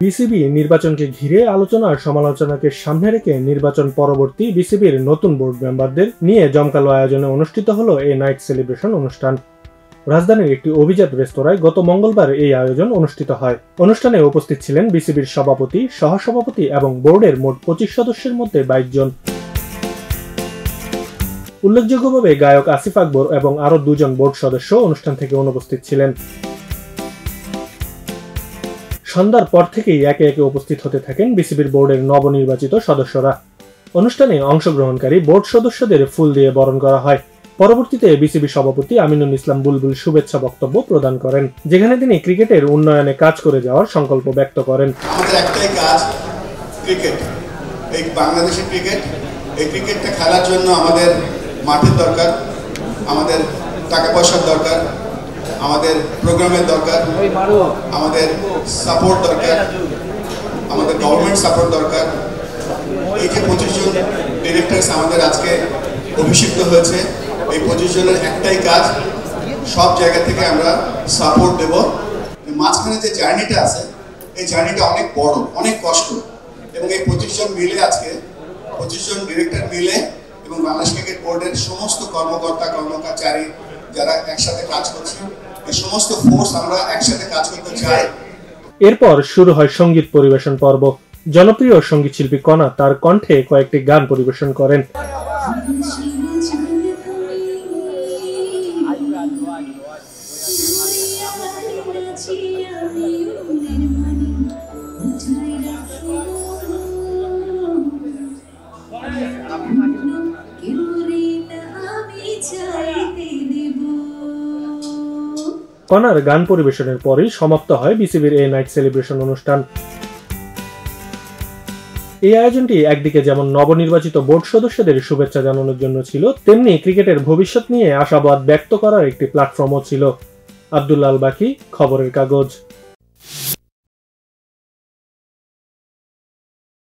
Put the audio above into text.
BCB নির্বাচনকে ঘিরে আলোচনা আর সমালোচনাকে সামনে রেখে নির্বাচন পরবর্তী বিসিবির নতুন বোর্ড মেম্বারদের নিয়ে জমকালো আয়োজনে অনুষ্ঠিত হলো এই নাইট সেলিব্রেশন অনুষ্ঠান। রাজধানীর একটি অভিজাত রেস্তোরাঁয় গত মঙ্গলবার এই আয়োজন অনুষ্ঠিত হয়। অনুষ্ঠানে উপস্থিত ছিলেন বিসিবির সভাপতি, সহসভাপতি এবং বোর্ডের মোট 25 সদস্যের মধ্যে 22 জন। উল্লেখযোগ্যভাবে গায়ক আসিফ আকবর এবং আরো 2 জন বোর্ড সদস্য অনুষ্ঠান থেকে অনুপস্থিত ছিলেন। সন্ধ্যার পর থেকেই একে একে উপস্থিত হতে থাকেন বিসিবির বোর্ডের নবনির্বাচিত সদস্যরা। অনুষ্ঠানে অংশগ্রহণকারী বোর্ড সদস্যদের ফুল দিয়ে বরণ করা হয়। পরবর্তীতে বিসিবি সভাপতি আমিনুল ইসলাম বুলবুল শুভেচ্ছা বক্তব্য প্রদান করেন, যেখানে তিনি ক্রিকেটের উন্নয়নে কাজ করে যাওয়ার সংকল্প ব্যক্ত করেন। আমাদের একটাই কাজ, ক্রিকেট। এই বাংলাদেশের ক্রিকেট, এই ক্রিকেটটা খেলার জন্য আমাদের মাঠের দরকার, আমাদের টাকা পয়সার দরকার, আমাদের প্রোগ্রামের দরকার, আমাদের সাপোর্ট দরকার, আমাদের গভর্নমেন্ট সাপোর্ট দরকার। এই যে 25 জন ডিরেক্টরস আমাদের আজকে অভিষিক্ত হয়েছে, এই 25 জনের একটাই কাজ, সব জায়গা থেকে আমরা সাপোর্ট দেব। মাঝখানে যে জার্নিটা আছে, এই জার্নিটা অনেক বড়, অনেক কষ্ট, এবং এই 25 জন মিলে আজকে 25 জন ডিরেক্টর মিলে এবং বাংলাদেশ ক্রিকেট বোর্ডের সমস্ত কর্মকর্তা কর্মচারী যারা একসাথে কাজ করছে, এই সমস্ত ফোর্স আমরা একসাথে কাজ করতে চাই। এরপর শুরু হয় সঙ্গীত পরিবেশন পর্ব। জনপ্রিয় সঙ্গীত শিল্পী কণা তার কণ্ঠে কয়েকটি গান পরিবেশন করেন। কণার গান পরিবেশনের পরই সমাপ্ত হয় বিসিবির এই নাইট সেলিব্রেশন অনুষ্ঠান। এই আয়োজনটি একদিকে যেমন নবনির্বাচিত বোর্ড সদস্যদের শুভেচ্ছা জানানোর জন্য ছিল, তেমনি ক্রিকেটের ভবিষ্যৎ নিয়ে আশাবাদ ব্যক্ত করার একটি প্ল্যাটফর্মও ছিল। আব্দুল্লাহ আল বাকি, খবরের কাগজ।